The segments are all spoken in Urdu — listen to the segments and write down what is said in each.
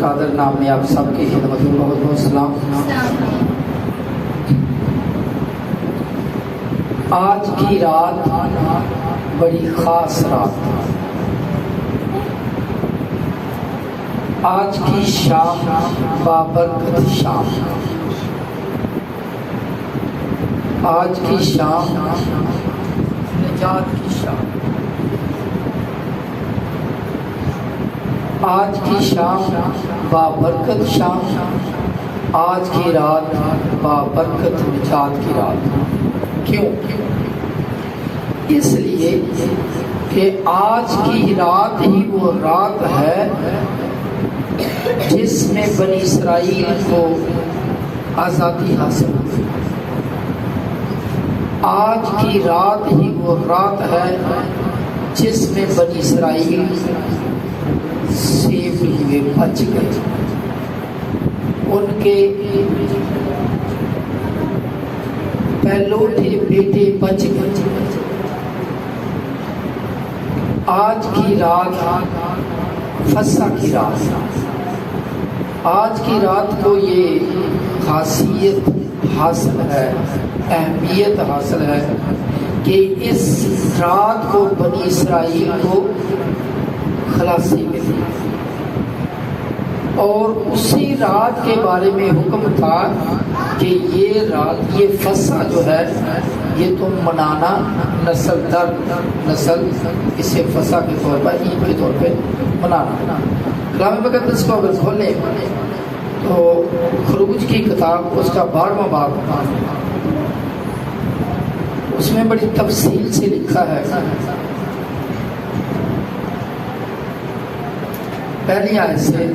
القادر نام میں آپ سب کی خدمت میں بہت بہت سلام۔ آج کی رات بڑی خاص رات، آج کی شام بابرکت شام، آج کی شام نجات کی شام، آج کی شام بابرکت شام، آج کی رات بابرکت نجات کی رات۔ کیوں؟ اس لیے کہ آج کی رات ہی وہ رات ہے جس میں بنی اسرائیل کو آزادی حاصل ہوئی۔ آج کی رات ہی وہ رات ہے جس میں بنی اسرائیل سیف ہوئے، بچ گئے، ان کے پہلوٹے بیٹے بچ گئے۔ آج کی رات فسح کی رات، آج کی رات کو یہ خاصیت حاصل ہے، اہمیت حاصل ہے کہ اس رات کو بنی اسرائیل کو خلاصی ملی، اور اسی رات کے بارے میں حکم تھا کہ یہ رات، یہ فسح جو ہے یہ تم منانا نسل در نسل، اسے فسح کے طور پر، عید کے طور پہ منانا۔ کلام مقدس کو اگر کھولیں تو خروج کی کتاب اس کا 12واں باب، اس میں بڑی تفصیل سے لکھا ہے۔ پہلی آیت سے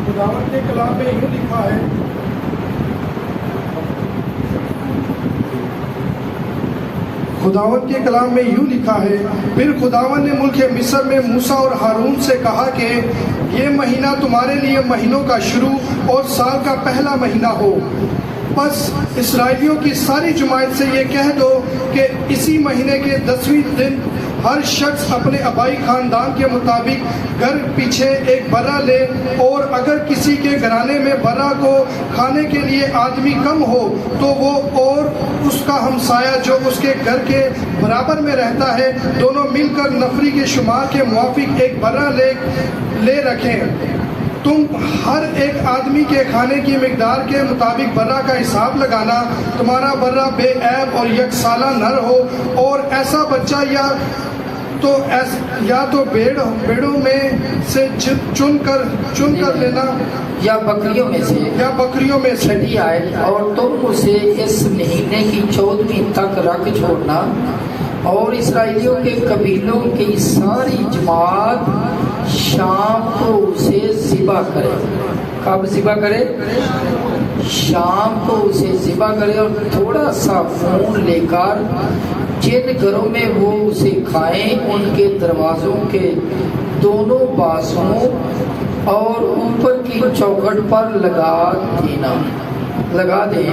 خداوند کے کلام میں یوں لکھا ہے، خداوند کے کلام میں یوں لکھا ہے، پھر خداوند نے ملک مصر میں موسیٰ اور ہارون سے کہا کہ یہ مہینہ تمہارے لیے مہینوں کا شروع اور سال کا پہلا مہینہ ہو۔ پس اسرائیلیوں کی ساری جماعت سے یہ کہہ دو کہ اسی مہینے کے 10ویں دن ہر شخص اپنے آبائی خاندان کے مطابق گھر پیچھے ایک برہ لے، اور اگر کسی کے گھرانے میں برہ کو کھانے کے لیے آدمی کم ہو تو وہ اور اس کا ہمسایہ جو اس کے گھر کے برابر میں رہتا ہے دونوں مل کر نفری کے شمار کے موافق ایک برہ لے رکھیں۔ تم ہر ایک آدمی کے کھانے کی مقدار کے مطابق برہ کا حساب لگانا، تمہارا برہ بے عیب اور یکسالہ نر ہو، اور ایسا بچہ یا تو بیڑوں میں سے چن کر لینا، یا بکریوں میں سے چھٹی آئے، اور تم اسے اس مہینے کی 14ویں تک رکھ چھوڑنا، اور اسرائیلیوں کے قبیلوں کی ساری جماعت شام کو اسے ذبح کرے۔ کب ذبح کرے؟ شام کو اسے ذبح کرے، اور تھوڑا سا خون لے کر جن گھروں میں وہ اسے کھائیں ان کے دروازوں کے دونوں بازوں اور اوپر کی چوکھٹ پر لگا دیں،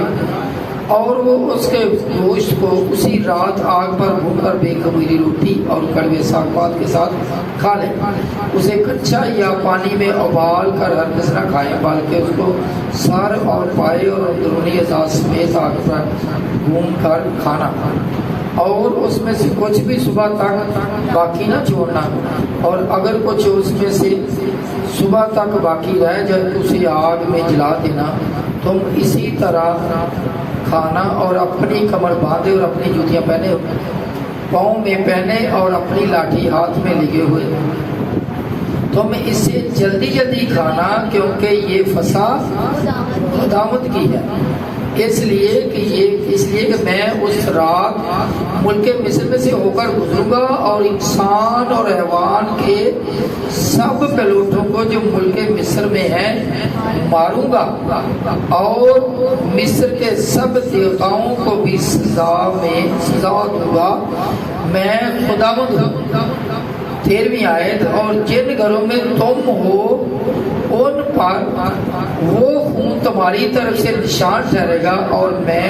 اور وہ اس کے گوشت کو اسی رات آگ پر بھون کر بے خمیری روٹی اور کڑوے ساگ پات کے ساتھ کھا لیں۔ اسے کچا یا پانی میں ابال کر ہرگز نہ کھائیں، بلکہ اس کو سر اور پائے اور اندرونی اعضاء سمیت آگ پر بھون کر کھانا، اور اس میں سے کچھ بھی صبح تک باقی نہ چھوڑنا، اور اگر کچھ اس میں سے صبح تک باقی رہ جائے تو اسے آگ میں جلا دینا۔ تم اسی طرح کھانا، اور اپنی کمر باندھے اور اپنی جوتیاں پہنے، پاؤں میں پہنے اور اپنی لاٹھی ہاتھ میں لیے ہوئے۔ تم اسے جلدی جلدی کھانا، کیونکہ یہ فسح خداوند کی ہے، اس لیے کہ میں اس رات ملک مصر میں سے ہو کر گزروں گا، اور انسان اور حیوان کے سب پہلوٹوں کو جو ملک مصر میں ہیں ماروں گا، اور مصر کے سب دیوتاؤں کو بھی سزا دوں گا، میں خداوند ہوں۔ 13ویں آیت، اور جن گھروں میں تم ہو ان پر وہ خون تمہاری طرف سے نشان ٹھہرے گا، اور میں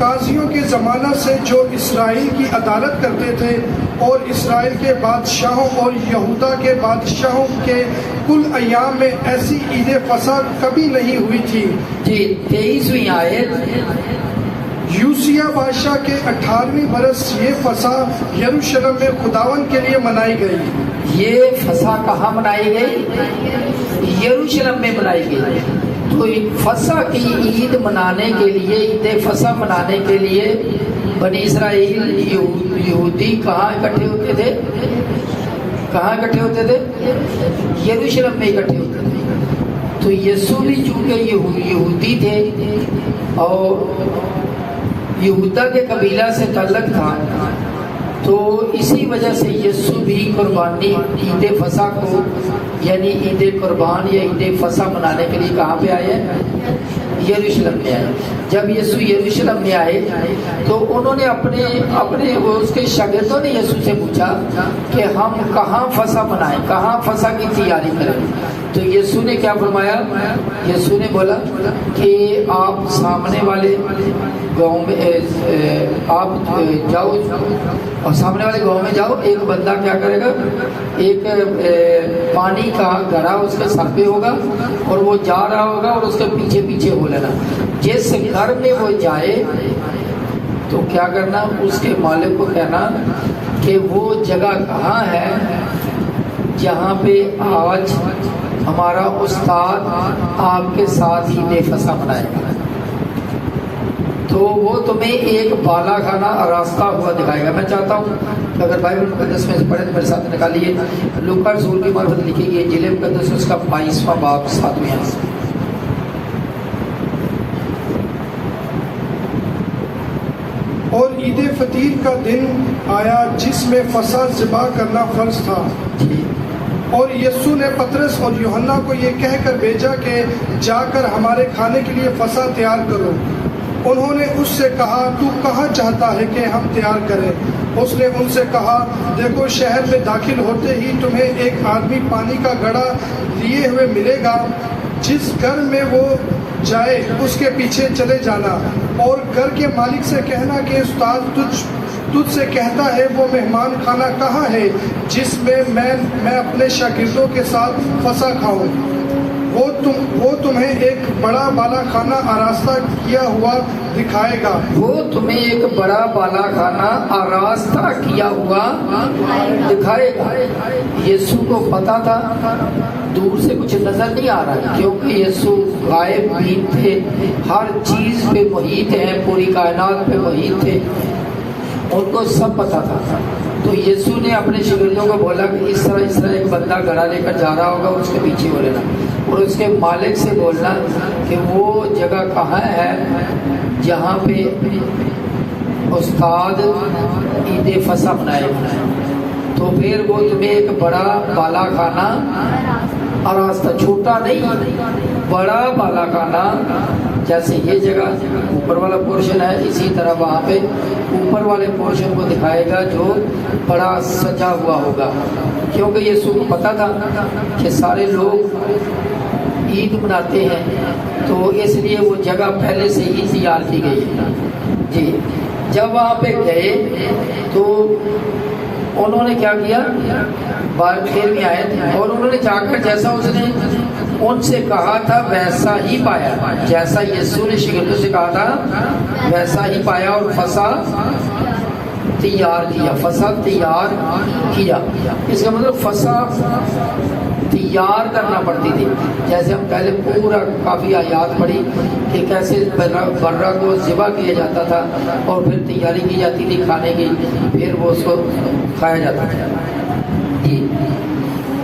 قاضیوں کے زمانہ سے جو اسرائیل کی عدالت کرتے تھے اور اسرائیل کے بادشاہوں اور یہودا کے بادشاہوں کے کل ایام میں ایسی عید فصح کبھی نہیں ہوئی تھی۔ جی 23ویں آیت، یوسیہ بادشاہ کے 18ویں برس یہ فصح یروشلم میں خداوند کے لیے منائی گئی۔ یہ فصح کہاں منائی گئی؟ یروشلم میں منائی گئی۔ تو فصح کی عید منانے کے لیے، عید فصح منانے کے لیے بنی اسرائیل یہودی کہاں اکٹھے ہوتے تھے؟ کہاں اکٹھے ہوتے تھے؟ یروشلم میں اکٹھے ہوتے تھے۔ تو یسوع بھی چونکہ یہودی تھے اور یہودا کے قبیلہ سے تعلق تھا، تو اسی وجہ سے یسوع بھی قربانی عید فصح کو، یعنی عید قربان یا عید فصح منانے کے لیے کہاں پہ آئے ہیں؟ یروشلم میں آئے۔ جب یسوع یروشلم میں آئے تو انہوں نے اپنے اس کے شاگردوں نے یسوع سے پوچھا کہ ہم کہاں فصح منائیں، کہاں فصح کی تیاری کریں؟ تو یسوع نے کیا فرمایا؟ یسوع نے بولا کہ آپ سامنے والے گاؤں میں آپ جاؤ اور سامنے والے گاؤں میں جاؤ، ایک بندہ کیا کرے گا، ایک پانی کا گھڑا اس کے سر پہ ہوگا اور وہ جا رہا ہوگا اور اس کے پیچھے پیچھے ہو لینا۔ جس گھر میں وہ جائے تو کیا کرنا، اس کے مالک کو کہنا کہ وہ جگہ کہاں ہے جہاں پہ آج ہمارا استاد آپ کے ساتھ عید فصح منائے گا۔ تو وہ تمہیں ایک بالا خانہ آراستہ ہوا دکھائے گا۔ میں چاہتا ہوں کہ اگر بائبل مقدس میں سے پڑھیں تو میرے ساتھ نکالیے لوکا رسول کی معرفت لکھی گئی انجیل مقدس اس کا 22واں باب 7ویں آیت۔ اور عید فطیر کا دن آیا جس میں فصح ذبح کرنا فرض تھا، اور یسوع نے پطرس اور یوحنا کو یہ کہہ کر بھیجا کہ جا کر ہمارے کھانے کے لیے فصح تیار کرو۔ انہوں نے اس سے کہا تو کہاں چاہتا ہے کہ ہم تیار کریں؟ اس نے ان سے کہا دیکھو شہر میں داخل ہوتے ہی تمہیں ایک آدمی پانی کا گھڑا لیے ہوئے ملے گا، جس گھر میں وہ جائے اس کے پیچھے چلے جانا، اور گھر کے مالک سے کہنا کہ استاد تجھ سے کہتا ہے وہ مہمان خانہ کہاں ہے جس میں اپنے شاگردوں کے ساتھ فصح کھاؤں۔ وہ تمہیں ایک بڑا بالا خانہ آراستہ کیا ہوا دکھائے گا۔ وہ تمہیں ایک بڑا بالا خانہ آراستہ کیا ہوا دکھائے گا۔ یسوع کو پتا تھا، دور سے کچھ نظر نہیں آ رہا کیونکہ یسوع غائب بھی تھے، ہر چیز پہ محیط ہیں، پوری کائنات پہ محیط تھے، ان کو سب پتا تھا۔ تو یسوع نے اپنے شاگردوں کو بولا کہ اس طرح ایک بندہ گھڑا لے کر جا رہا ہوگا، اس کے پیچھے ہو لینا، اور اس کے مالک سے بولنا کہ وہ جگہ کہاں ہے جہاں پہ استاد عید فصح منائے گا۔ تو پھر وہ تمہیں ایک بڑا بالا خانہ آراستہ، چھوٹا نہیں بڑا بالا خانہ، جیسے یہ جگہ اوپر والا پورشن ہے اسی طرح وہاں پہ اوپر والے پورشن کو دکھائے گا جو بڑا سجا ہوا ہوگا، کیونکہ یسوع کو پتا تھا کہ سارے لوگ عید مناتے ہیں، تو اس لیے وہ جگہ پہلے سے ہی تیار کی گئی ہے۔ جی جب وہاں پہ گئے تو انہوں نے کیا کیا، 13ویں آیت، اور انہوں نے جا کر جیسا اس نے ان سے کہا تھا ویسا ہی پایا، جیسا یسوع نے شاگردوں سے کہا تھا ویسا ہی پایا، اور فصح تیار کیا، فصح تیار کیا۔ اس کا مطلب فصح تیار کرنا پڑتی تھی، جیسے ہم پہلے پورا کافی آیات پڑھی کہ کیسے برہ کو ذبح کیا جاتا تھا اور پھر تیاری کی جاتی تھی کھانے کی، پھر وہ اس کو کھایا جاتا تھا۔ جی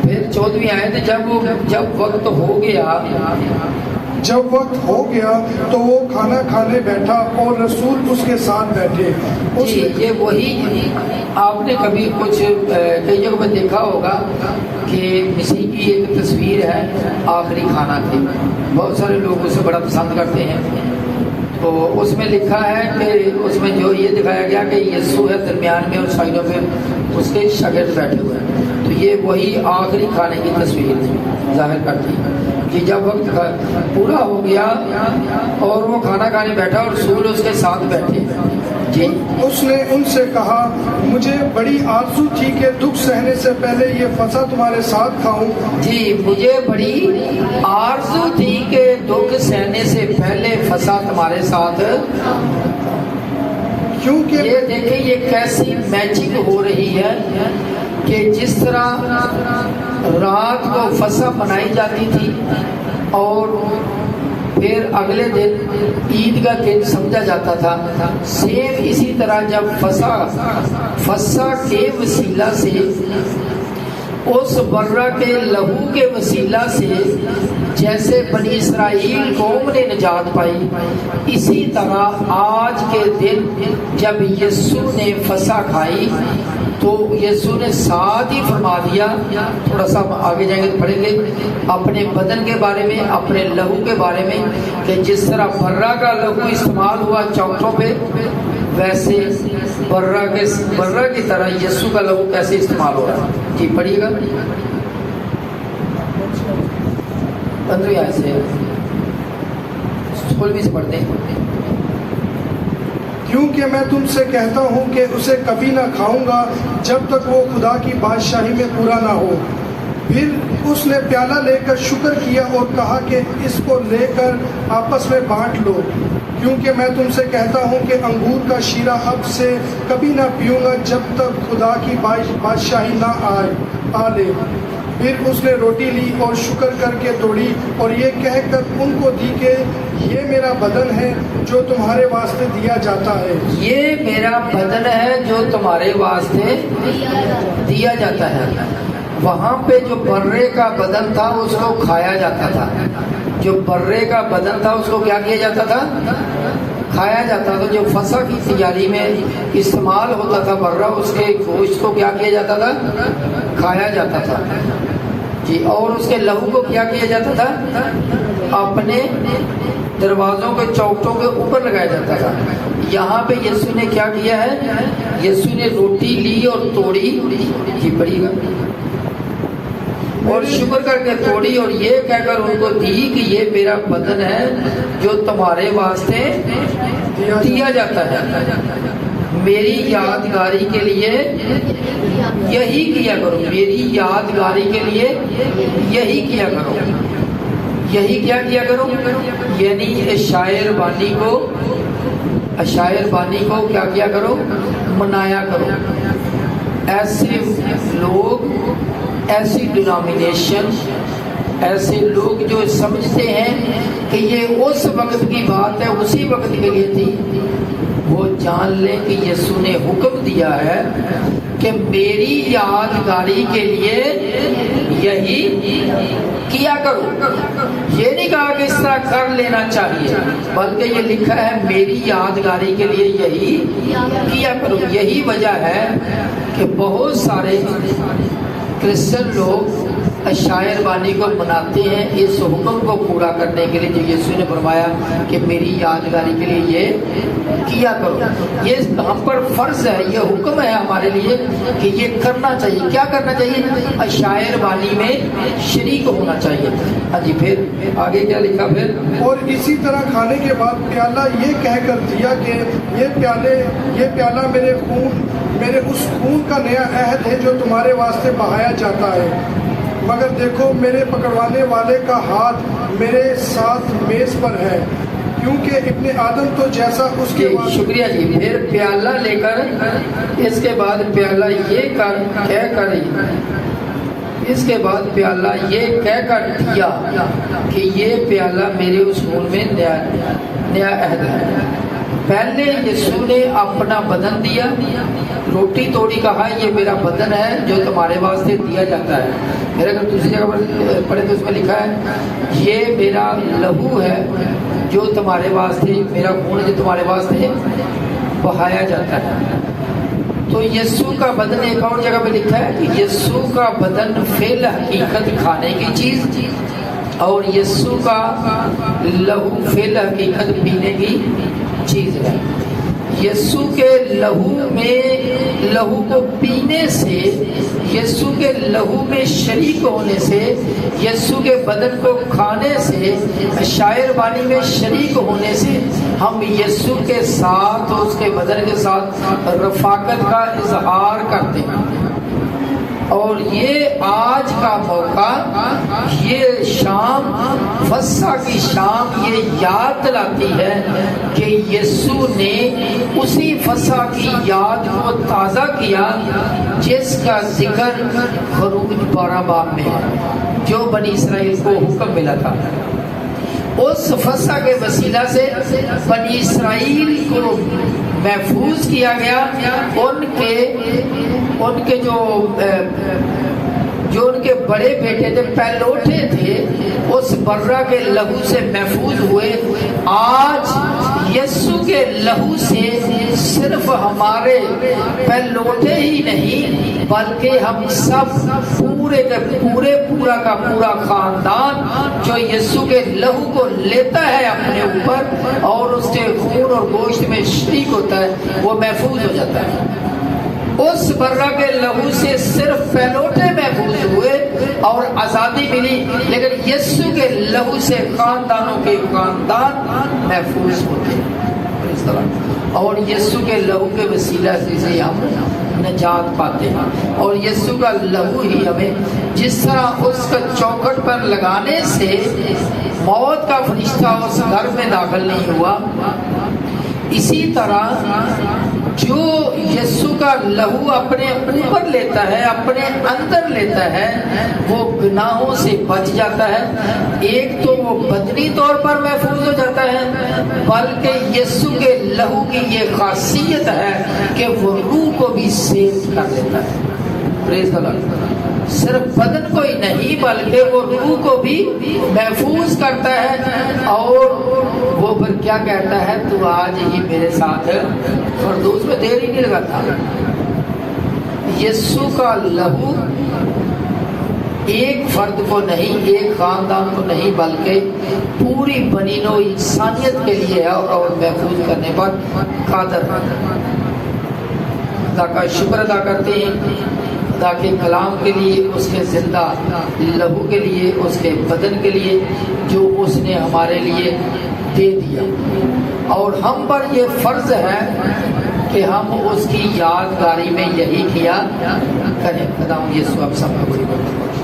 پھر 14ویں آیت، جب وقت ہو گیا، جب وقت ہو گیا تو وہ کھانا کھانے بیٹھا اور رسول اس کے ساتھ بیٹھے۔ جی یہ وہی آپ نے کبھی کچھ کئی جگہ پہ دیکھا ہوگا کہ مسیح کی ایک تصویر ہے آخری کھانا کی، بہت سارے لوگ اسے بڑا پسند کرتے ہیں، تو اس میں لکھا ہے کہ اس میں جو یہ دکھایا گیا کہ یسوع ہے درمیان میں اور سائڈوں میں اس کے شاگرد بیٹھے ہوئے ہیں، تو یہ وہی آخری کھانے کی تصویر ظاہر کرتی ہے کہ جب وقت پورا ہو گیا اور وہ کھانا کھانے بیٹھا اور رسول اس کے ساتھ بیٹھے. جی اس نے ان سے کہا مجھے بڑی آرزو تھی کہ دکھ سہنے سے پہلے یہ فصح تمہارے ساتھ کھاؤں. جی مجھے بڑی آرزو تھی کہ دکھ سہنے سے پہلے فصح تمہارے ساتھ. کیونکہ یہ دیکھیں یہ کیسی میچنگ ہو رہی ہے کہ جس طرح رات کو فصح منائی جاتی تھی اور پھر اگلے دن عید کا دن سمجھا جاتا تھا، سیم اسی طرح جب فصح کے وسیلہ سے اس برہ کے لہو کے وسیلہ سے جیسے بنی اسرائیل قوم نے نجات پائی، اسی طرح آج کے دن جب یسوع نے فصح کھائی تو یسوع نے ساتھ ہی فرما دیا. تھوڑا سا آگے جائیں گے تو پڑھیں گے اپنے بدن کے بارے میں، اپنے لہو کے بارے میں، کہ جس طرح برہ کا لہو استعمال ہوا چوکھٹوں پہ، ویسے برہ کی طرح یسوع کا لہو کیسے استعمال ہو رہا ہے. جی پڑھیے گا 15 آیت سے، 16 سے پڑھتے ہیں. کیونکہ میں تم سے کہتا ہوں کہ اسے کبھی نہ کھاؤں گا جب تک وہ خدا کی بادشاہی میں پورا نہ ہو. پھر اس نے پیالہ لے کر شکر کیا اور کہا کہ اس کو لے کر آپس میں بانٹ لو، کیونکہ میں تم سے کہتا ہوں کہ انگور کا شیرہ اب سے کبھی نہ پیوں گا جب تک خدا کی بادشاہی نہ آ لے. پھر اس نے روٹی لی اور شکر کر کے توڑی اور یہ کہہ کر ان کو دی کہ یہ میرا بدن ہے جو تمہارے واسطے دیا جاتا ہے. یہ میرا بدن ہے جو تمہارے واسطے دیا جاتا ہے. وہاں پہ جو برے کا بدن تھا اس کو کھایا جاتا تھا. جو برے کا بدن تھا اس کو کیا کیا جاتا تھا؟ کھایا جاتا تھا. جو فصح کی تیاری میں استعمال ہوتا تھا برہ، اس کے گوشت کو کیا کیا جاتا تھا؟ کھایا جاتا تھا. جی اور اس کے لہو کو کیا کیا جاتا تھا؟ اپنے دروازوں کے چوکٹوں کے اوپر لگایا جاتا تھا. یہاں پہ یسوع نے کیا کیا ہے؟ یسوع نے روٹی لی اور توڑی. جی پڑھیے گا. اور شکر کر کے توڑی اور یہ کہہ کر ان کو دی کہ یہ میرا بدن ہے جو تمہارے واسطے دیا جاتا ہے. میری یادگاری کے لیے یہی کیا کرو. میری یادگاری کے لیے یہی کیا کرو. یہی کیا کرو؟ یعنی اشعیا بانی کو کیا کرو؟ منایا کرو. ایسے لوگ، ایسی ڈینامینیشن، ایسے لوگ جو سمجھتے ہیں کہ یہ اس وقت کی بات ہے، اسی وقت کے لیے تھی، وہ جان لیں کہ یسوع نے حکم دیا ہے کہ میری یادگاری کے لیے یہی کیا کرو. یہ نہیں کہا کہ اس طرح کر لینا چاہیے، بلکہ یہ لکھا ہے میری یادگاری کے لیے یہی کیا کرو. یہی وجہ ہے کہ بہت سارے کرسچن لوگ اشعیا بانی کو مناتے ہیں اس حکم کو پورا کرنے کے لیے جو یسوع نے فرمایا کہ میری یادگاری کے لیے یہ کیا کرو. یہ ہم پر فرض ہے، یہ حکم ہے ہمارے لیے کہ یہ کرنا چاہیے. کیا کرنا چاہیے؟ اشعیا بانی میں شریک ہونا چاہیے. ہاں جی پھر آگے کیا لکھا؟ پھر اور اسی طرح کھانے کے بعد پیالہ یہ کہہ کر دیا کہ یہ پیالہ میرے اس خون کا نیا عہد ہے جو تمہارے واسطے بہایا جاتا ہے. مگر دیکھو میرے پکڑوانے والے کا ہاتھ میرے ساتھ میز پر ہے، کیونکہ ابن آدم تو جیسا اس کے شکریہ جی. پھر پیالہ لے کر اس کے بعد پیالہ یہ کہہ کر اس کے بعد پیالہ یہ کہہ کر دیا کہ یہ پیالہ میرے اس خون میں نیا عہد ہے. پہلے یسوع نے اپنا بدن دیا، روٹی توڑی، کہا یہ میرا بدن ہے جو تمہارے واسطے دیا جاتا ہے. پھر اگر دوسری جگہ پر پڑھے تو اس میں لکھا ہے یہ میرا لہو ہے جو تمہارے واسطے، میرا خون جو تمہارے واسطے بہایا جاتا ہے. تو یسوع کا بدن ایک اور جگہ پہ لکھا ہے کہ یسوع کا بدن فی الحقیقت کھانے کی چیز اور یسوع کا لہو فی الحقیقت پینے کی چیز ہے. یسوع کے لہو کو پینے سے، یسوع کے لہو میں شریک ہونے سے، یسوع کے بدن کو کھانے سے، شاعر بانی میں شریک ہونے سے ہم یسوع کے ساتھ، اس کے بدن کے ساتھ رفاقت کا اظہار کرتے ہیں۔ اور یہ آج کا موقع، یہ شام، فسح کی شام، یہ یاد دلاتی ہے کہ یسوع نے اسی فسح کی یاد کو تازہ کیا جس کا ذکر خروج 12 باب میں ہے، جو بنی اسرائیل کو حکم ملا تھا۔ اس فسح کے وسیلہ سے بنی اسرائیل کو محفوظ کیا گیا، ان کے جو ان کے بڑے بیٹے تھے، پہلوٹے تھے، اس برہ کے لہو سے محفوظ ہوئے۔ آج یسوع کے لہو سے صرف ہمارے پہلوٹے ہی نہیں بلکہ ہم سب پورا کا پورا خاندان جو یسوع کے لہو کو لیتا ہے اپنے اوپر اور اس کے خون اور گوشت میں شریک ہوتا ہے، وہ محفوظ ہو جاتا ہے۔ اس برہ کے لہو سے صرف پہلوٹے محفوظ ہوئے اور آزادی ملی، لیکن یسوع کے لہو سے خاندانوں کے خاندان محفوظ ہوتے ہیں، اور یسوع کے لہو کے وسیلہ سے ہم نجات پاتے ہیں۔ اور یسوع کا لہو ہی ہمیں، جس طرح اس کا چوکھٹ پر لگانے سے موت کا فرشتہ اس گھر میں داخل نہیں ہوا، اسی طرح جو یسوع کا لہو اپنے اوپر لیتا ہے، اپنے اندر لیتا ہے، وہ گناہوں سے بچ جاتا ہے۔ ایک تو وہ بدنی طور پر محفوظ ہو جاتا ہے، بلکہ یسوع کے لہو کی یہ خاصیت ہے کہ وہ روح کو بھی سیو کر لیتا ہے۔ پریز اللہ، صرف بدن کو ہی نہیں بلکہ وہ روح کو بھی محفوظ کرتا ہے۔ اور وہ پھر کیا کہتا ہے، تو آج ہی میرے ساتھ فردوس میں دیر ہی نہیں لگاتا۔ یسوع کا لہو ایک فرد کو نہیں، ایک خاندان کو نہیں بلکہ پوری بنی نوع انسانیت کے لیے ہے اور محفوظ کرنے پر قادر ہے۔ خدا کا شکر ادا کرتے ہیں، خدا کے کلام کے لیے، اس کے زندہ لہو کے لیے، اس کے بدن کے لیے جو اس نے ہمارے لیے دے دیا۔ اور ہم پر یہ فرض ہے کہ ہم اس کی یادگاری میں یہی کیا کریں۔ خدا یسوع آپ سب کو بڑی برکت بخشے۔